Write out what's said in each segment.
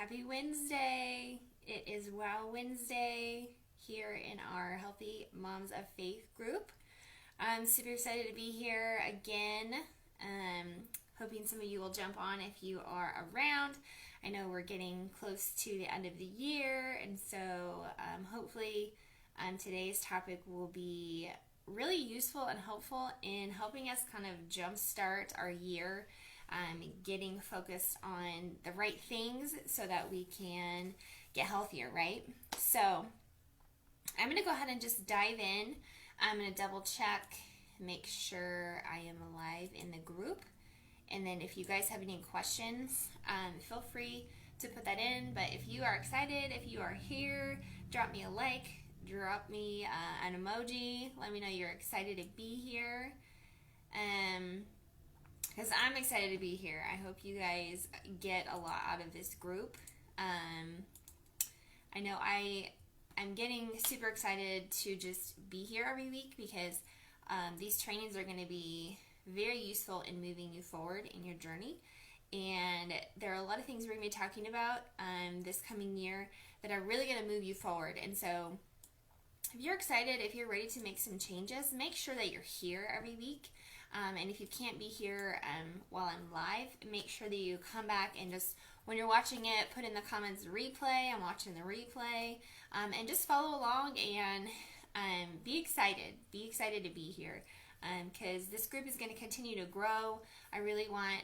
Happy Wednesday. It is Wow Wednesday here in our Healthy Moms of Faith group. I'm super excited to be here again. Hoping some of you will jump on if you are around. I know we're getting close to the end of the year, and so hopefully today's topic will be really useful and helpful in helping us kind of jumpstart our year, getting focused on the right things so that we can get healthier, right? So I'm going to go ahead and just dive in. I'm going to double check, make sure I am alive in the group. And then if you guys have any questions, feel free to put that in. But if you are excited, if you are here, drop me a like, drop me an emoji. Let me know you're excited to be here. Because I'm excited to be here. I hope you guys get a lot out of this group. I know I'm getting super excited to just be here every week because these trainings are going to be very useful in moving you forward in your journey. And there are a lot of things we're going to be talking about this coming year that are really going to move you forward. And so if you're excited, if you're ready to make some changes, make sure that you're here every week. And if you can't be here while I'm live, make sure that you come back and just, when you're watching it, put in the comments replay. I'm watching the replay. And just follow along and be excited. Be excited to be here. Because this group is going to continue to grow. I really want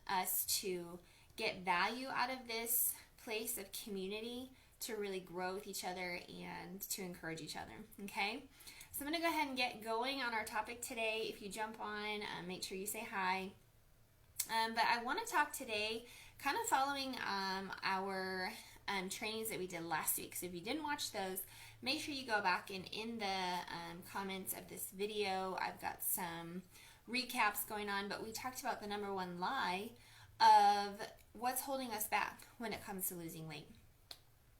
us to get value out of this place of community, to really grow with each other and to encourage each other, okay? So I'm going to go ahead and get going on our topic today. If you jump on, make sure you say hi. But I want to talk today kind of following our trainings that we did last week. So if you didn't watch those, make sure you go back and in the comments of this video, I've got some recaps going on, but we talked about the number one lie of what's holding us back when it comes to losing weight,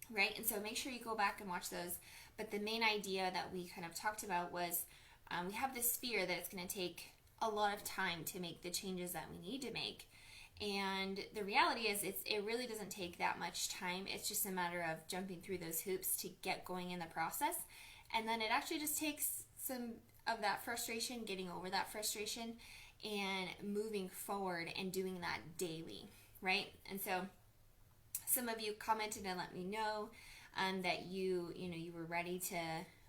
right? And so make sure you go back and watch those. But the main idea that we kind of talked about was we have this fear that it's going to take a lot of time to make the changes that we need to make. And the reality is it really doesn't take that much time. It's just a matter of jumping through those hoops to get going in the process. And then it actually just takes some of that frustration, getting over that frustration, and moving forward and doing that daily, right? And so some of you commented and let me know that you were ready to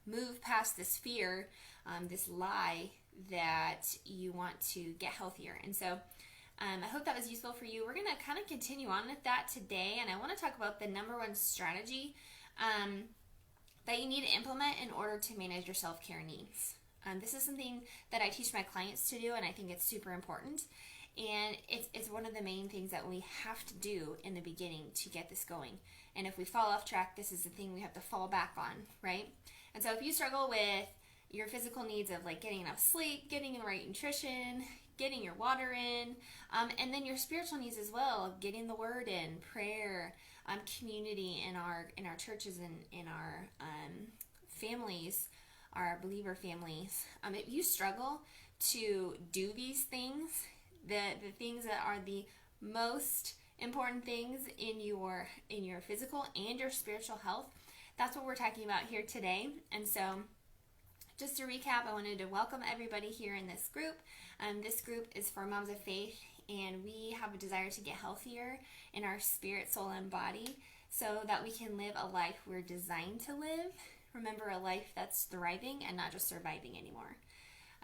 move past this fear, this lie that you want to get healthier. And so I hope that was useful for you. We're going to kind of continue on with that today, and I want to talk about the number one strategy that you need to implement in order to manage your self-care needs. This is something that I teach my clients to do, and I think it's super important. And it's one of the main things that we have to do in the beginning to get this going. And if we fall off track, this is the thing we have to fall back on, right? And so if you struggle with your physical needs of like getting enough sleep, getting the right nutrition, getting your water in, and then your spiritual needs as well, of getting the word in, prayer, community in our churches and in our families, our believer families. If you struggle to do these things, the things that are the most important things in your physical and your spiritual health, that's what we're talking about here today. And so just to recap, I wanted to welcome everybody here in this group. This group is for Moms of Faith, and we have a desire to get healthier in our spirit, soul, and body so that we can live a life we're designed to live. Remember, a life that's thriving and not just surviving anymore.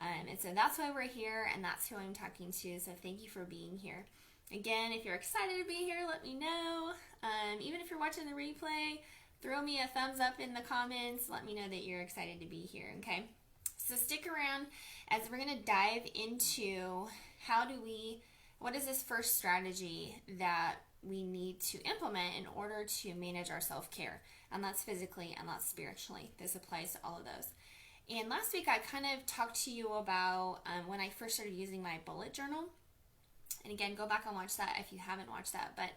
And so that's why we're here, and that's who I'm talking to. So thank you for being here. Again, if you're excited to be here, let me know. Even if you're watching the replay, throw me a thumbs up in the comments. Let me know that you're excited to be here, okay? So stick around as we're going to dive into what is this first strategy that we need to implement in order to manage our self-care. And that's physically and that's spiritually. This applies to all of those. And last week I kind of talked to you about when I first started using my bullet journal. And again, go back and watch that if you haven't watched that. But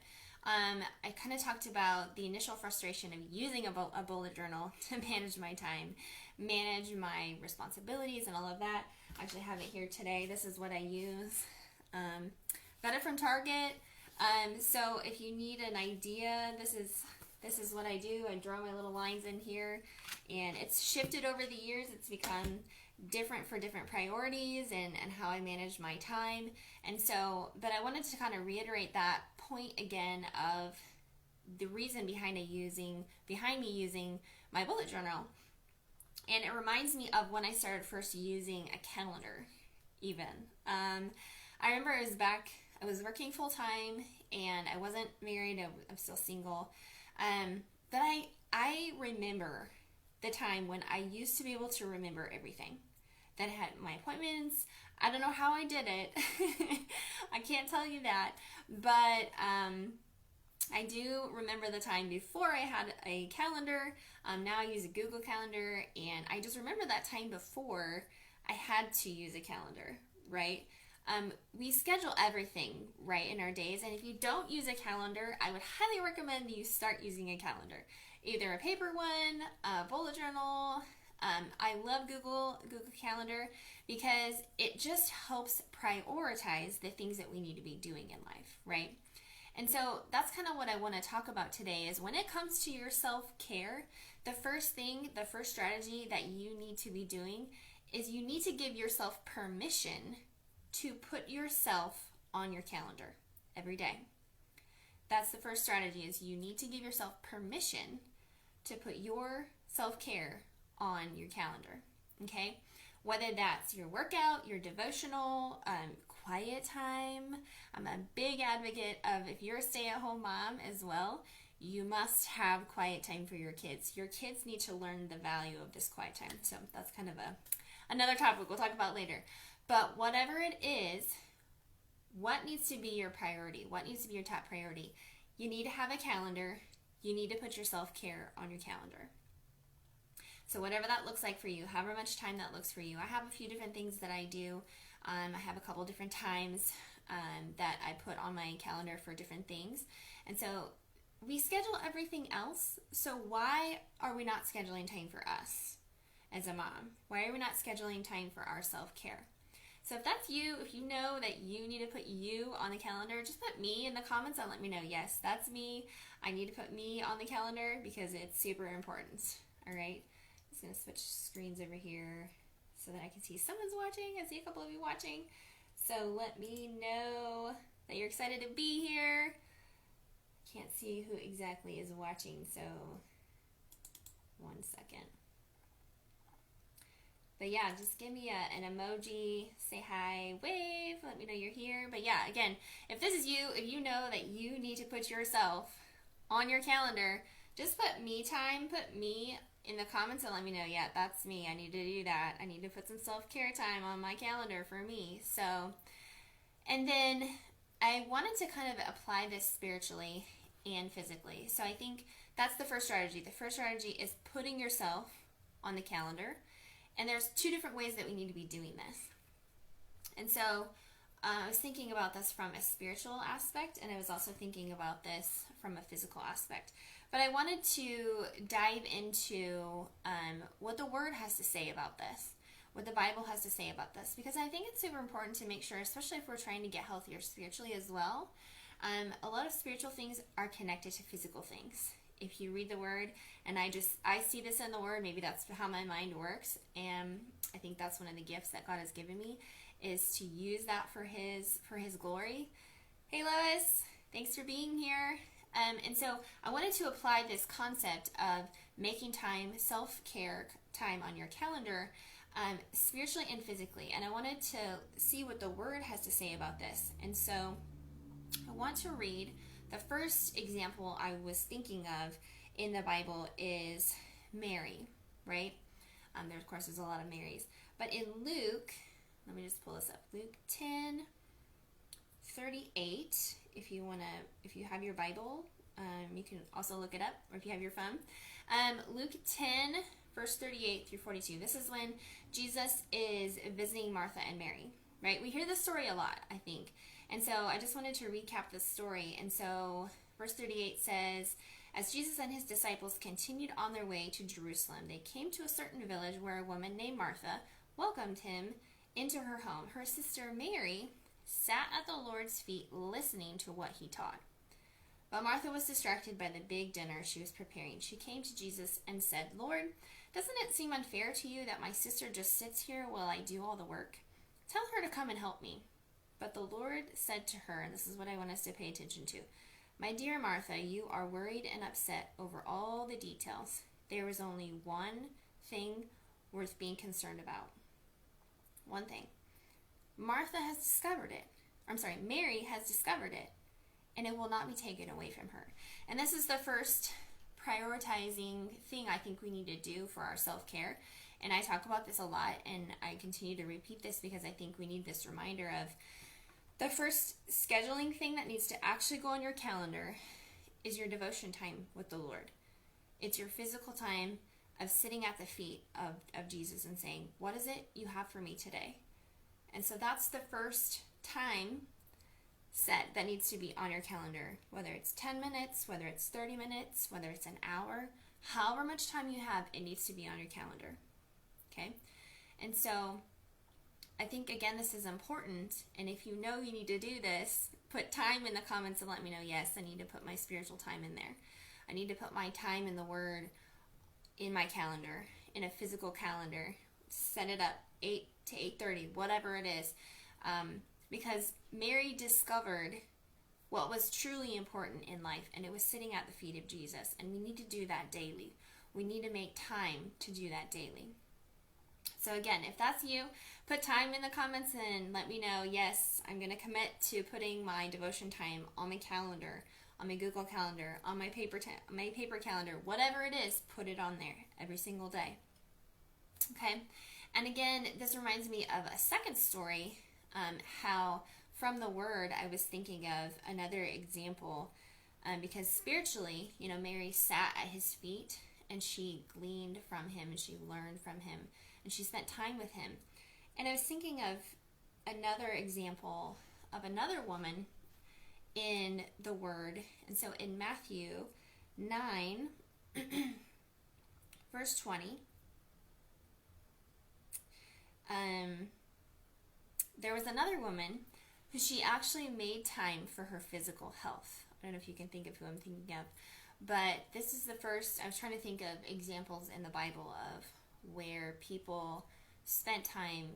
I kind of talked about the initial frustration of using a bullet journal to manage my time, manage my responsibilities and all of that. I actually have it here today. This is what I use. Got it from Target. So if you need an idea, this is what I do. I draw my little lines in here, and it's shifted over the years. It's become different for different priorities and how I manage my time. And so, but I wanted to kind of reiterate that point again of the reason behind me using my bullet journal. And it reminds me of when I started first using a calendar, even. I remember I was working full time and I wasn't married, I'm still single. But I remember the time when I used to be able to remember everything. That I had my appointments. I don't know how I did it. I can't tell you that. But I do remember the time before I had a calendar. Now I use a Google Calendar, and I just remember that time before I had to use a calendar, right? We schedule everything, right, in our days, and if you don't use a calendar, I would highly recommend you start using a calendar. Either a paper one, a bullet journal. I love Google Calendar because it just helps prioritize the things that we need to be doing in life, right? And so that's kind of what I want to talk about today is when it comes to your self-care, the first strategy that you need to be doing is you need to give yourself permission to put yourself on your calendar every day. That's the first strategy is you need to give yourself permission to put your self-care on your calendar, okay? Whether that's your workout, your devotional, quiet time. I'm a big advocate of if you're a stay-at-home mom as well, you must have quiet time for your kids. Your kids need to learn the value of this quiet time. So that's kind of another topic we'll talk about later. But whatever it is, what needs to be your priority? What needs to be your top priority? You need to have a calendar. You need to put your self-care on your calendar. So whatever that looks like for you, however much time that looks for you. I have a few different things that I do. I have a couple different times that I put on my calendar for different things. And so we schedule everything else. So why are we not scheduling time for us as a mom? Why are we not scheduling time for our self-care? So if that's you, if you know that you need to put you on the calendar, just put me in the comments and let me know. Yes, that's me. I need to put me on the calendar because it's super important. All right. I'm just going to switch screens over here so that I can see someone's watching. I see a couple of you watching. So let me know that you're excited to be here. Can't see who exactly is watching, so 1 second. But yeah, just give me an emoji, say hi, wave, let me know you're here. But yeah, again, if this is you, if you know that you need to put yourself on your calendar, just put me time, put me in the comments and let me know, yeah, that's me. I need to do that. I need to put some self-care time on my calendar for me. So, and then I wanted to kind of apply this spiritually and physically. So I think that's the first strategy. The first strategy is putting yourself on the calendar. And there's two different ways that we need to be doing this. And so I was thinking about this from a spiritual aspect, and I was also thinking about this from a physical aspect. But I wanted to dive into what the Word has to say about this, what the Bible has to say about this, because I think it's super important to make sure, especially if we're trying to get healthier spiritually as well, a lot of spiritual things are connected to physical things. If you read the Word, and I see this in the Word, maybe that's how my mind works, and I think that's one of the gifts that God has given me, is to use that for His glory. Hey Lois, thanks for being here. And so I wanted to apply this concept of making time, self-care time on your calendar, spiritually and physically, and I wanted to see what the Word has to say about this. And so I want to read the first example I was thinking of in the Bible is Mary, right? There, of course, there's a lot of Marys. But in Luke, let me just pull this up. Luke 10:38. If you have your Bible, you can also look it up, or if you have your phone. Luke 10, verse 38 through 42. This is when Jesus is visiting Martha and Mary, right? We hear this story a lot, I think. And so I just wanted to recap this story. And so verse 38 says, as Jesus and his disciples continued on their way to Jerusalem, they came to a certain village where a woman named Martha welcomed him into her home. Her sister Mary sat at the Lord's feet listening to what he taught. But Martha was distracted by the big dinner she was preparing. She came to Jesus and said, Lord, doesn't it seem unfair to you that my sister just sits here while I do all the work? Tell her to come and help me. But the Lord said to her, and this is what I want us to pay attention to, my dear Martha, you are worried and upset over all the details. There is only one thing worth being concerned about. One thing. Martha has discovered it. Mary has discovered it, and it will not be taken away from her. And this is the first prioritizing thing I think we need to do for our self-care. And I talk about this a lot, and I continue to repeat this because I think we need this reminder of the first scheduling thing that needs to actually go on your calendar is your devotion time with the Lord. It's your physical time of sitting at the feet of Jesus and saying, what is it you have for me today? And so that's the first time set that needs to be on your calendar, whether it's 10 minutes, whether it's 30 minutes, whether it's an hour, however much time you have, it needs to be on your calendar. Okay? And so I think, again, this is important, and if you know you need to do this, put time in the comments and let me know, yes, I need to put my spiritual time in there. I need to put my time in the Word in my calendar, in a physical calendar. Set it up 8 to 8:30, whatever it is. Because Mary discovered what was truly important in life, and it was sitting at the feet of Jesus, and we need to do that daily. We need to make time to do that daily. So again, if that's you, put time in the comments and let me know, yes, I'm going to commit to putting my devotion time on my calendar, on my Google Calendar, on my paper calendar, whatever it is, put it on there every single day. Okay? And again, this reminds me of a second story, how from the Word I was thinking of another example, because spiritually, Mary sat at his feet and she gleaned from him and she learned from him and she spent time with him. And I was thinking of another example of another woman in the Word. And so in Matthew 9, verse 20, there was another woman who she actually made time for her physical health. I don't know if you can think of who I'm thinking of, but this is the first, I was trying to think of examples in the Bible of where people spent time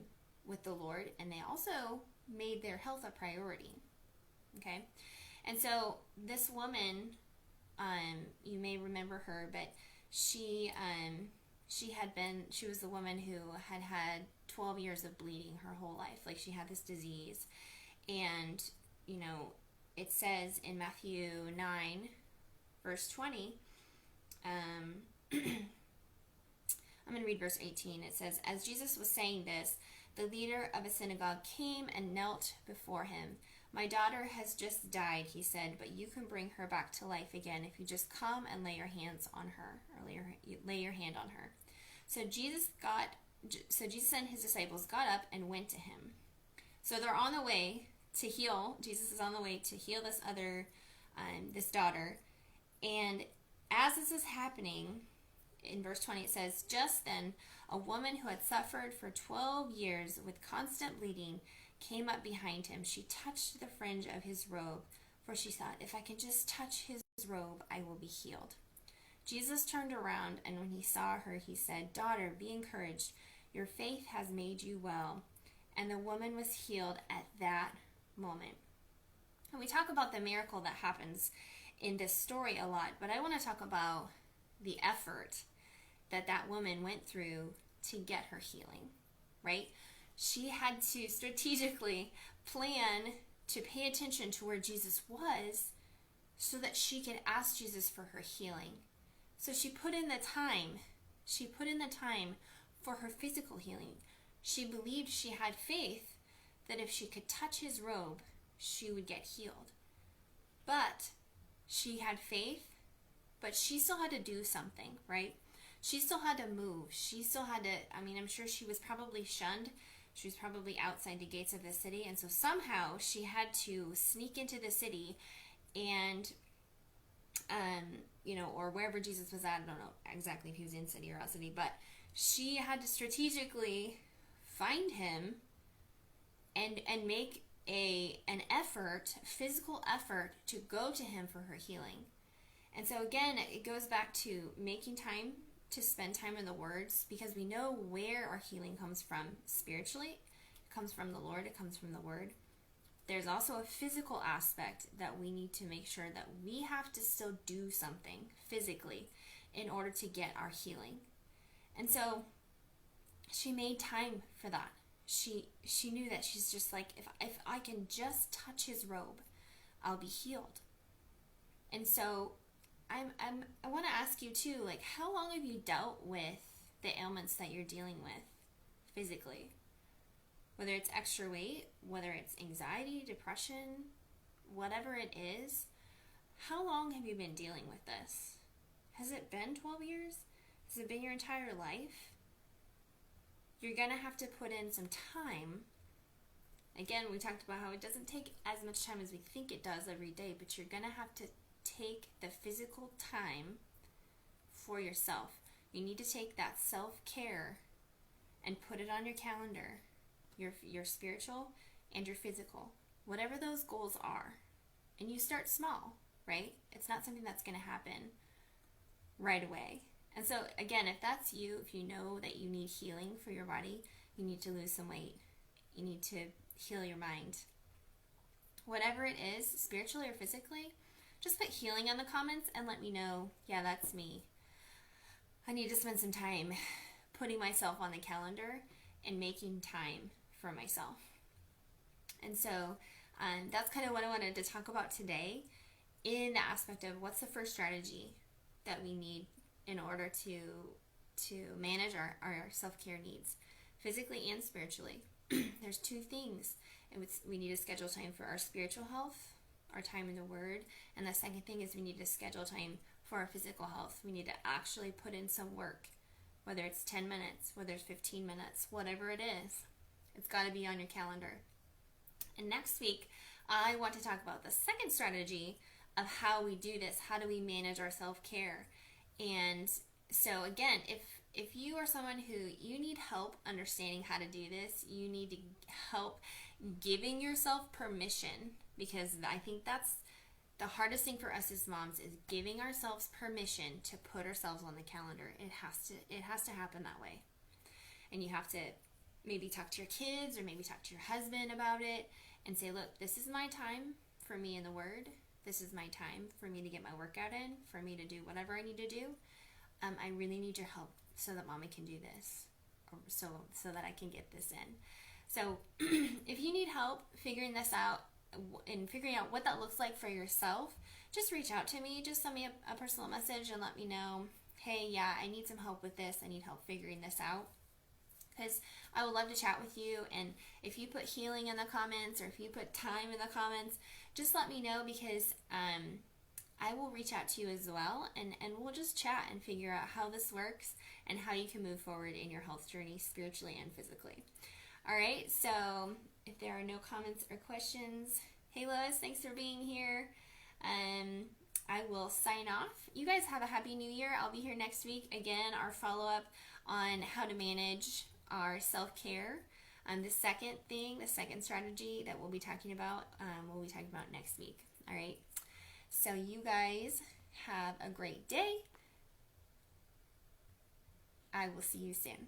with the Lord and they also made their health a priority. Okay? And so this woman, you may remember her, but she was the woman who had 12 years of bleeding her whole life. Like, she had this disease. And, it says in Matthew 9, verse 20, I'm going to read verse 18. It says, as Jesus was saying this, the leader of a synagogue came and knelt before him. My daughter has just died, he said, but you can bring her back to life again if you just come and lay your hands on her, or lay your hand on her. So Jesus and his disciples got up and went to him. So they're on the way to heal. Jesus is on the way to heal this daughter. And as this is happening, in verse 20 it says, just then a woman who had suffered for 12 years with constant bleeding came up behind him. She touched the fringe of his robe, for she thought, if I can just touch his robe, I will be healed. Jesus turned around, and when he saw her, he said, daughter, be encouraged. Your faith has made you well. And the woman was healed at that moment. And we talk about the miracle that happens in this story a lot, but I want to talk about the effort that woman went through to get her healing, right? She had to strategically plan to pay attention to where Jesus was so that she could ask Jesus for her healing. So she put in the time. She put in the time for her physical healing. She believed, she had faith that if she could touch his robe, she would get healed. But she had faith, but she still had to do something, right? She still had to move. She still had to, I'm sure she was probably shunned. She was probably outside the gates of the city. And so somehow she had to sneak into the city and, or wherever Jesus was at. I don't know exactly if he was in city or out city, but she had to strategically find him and make an effort, physical effort, to go to him for her healing. And so again, it goes back to making time to spend time in the words, because we know where our healing comes from spiritually. It comes from the Lord, it comes from the word. There's also a physical aspect that we need to make sure that we have to still do something physically in order to get our healing. And so she made time for that. She knew that she's just like, if I can just touch his robe, I'll be healed. And so I want to ask you too, like, how long have you dealt with the ailments that you're dealing with physically? Whether it's extra weight, whether it's anxiety, depression, whatever it is, how long have you been dealing with this? Has it been 12 years? Has it been your entire life? You're going to have to put in some time. Again, we talked about how it doesn't take as much time as we think it does every day, but you're going to have to take the physical time for yourself. You need to take that self-care and put it on your calendar, your spiritual and your physical, whatever those goals are. And you start small, right? It's not something that's going to happen right away. And so again, if that's you, if you know that you need healing for your body, you need to lose some weight, you need to heal your mind, whatever it is, spiritually or physically, just put healing in the comments and let me know, yeah, that's me. I need to spend some time putting myself on the calendar and making time for myself. And so that's kind of what I wanted to talk about today, in the aspect of what's the first strategy that we need in order to manage our self-care needs, physically and spiritually. There's two things. We need to schedule time for our spiritual health, our time in the Word, and the second thing is we need to schedule time for our physical health. We need to actually put in some work, whether it's 10 minutes, whether it's 15 minutes, whatever it is. It's got to be on your calendar. And next week, I want to talk about the second strategy of how we do this. How do we manage our self-care? And so again, if you are someone who you need help understanding how to do this, you need to help giving yourself permission, because I think that's the hardest thing for us as moms, is giving ourselves permission to put ourselves on the calendar. It has to happen that way. And you have to maybe talk to your kids or maybe talk to your husband about it and say, look, this is my time for me in the Word. This is my time for me to get my workout in, for me to do whatever I need to do. I really need your help so that Mommy can do this, or so that I can get this in. So if you need help figuring this out and figuring out what that looks like for yourself, just reach out to me. Just send me a personal message and let me know, hey, yeah, I need some help with this. I need help figuring this out. Because I would love to chat with you. And if you put healing in the comments, or if you put time in the comments, just let me know, because I will reach out to you as well, and we'll just chat and figure out how this works and how you can move forward in your health journey, spiritually and physically. All right, so if there are no comments or questions, hey Lois, thanks for being here. I will sign off. You guys have a happy new year. I'll be here next week. Again, our follow-up on how to manage our self-care. The second strategy that we'll be talking about next week. All right. So you guys have a great day. I will see you soon.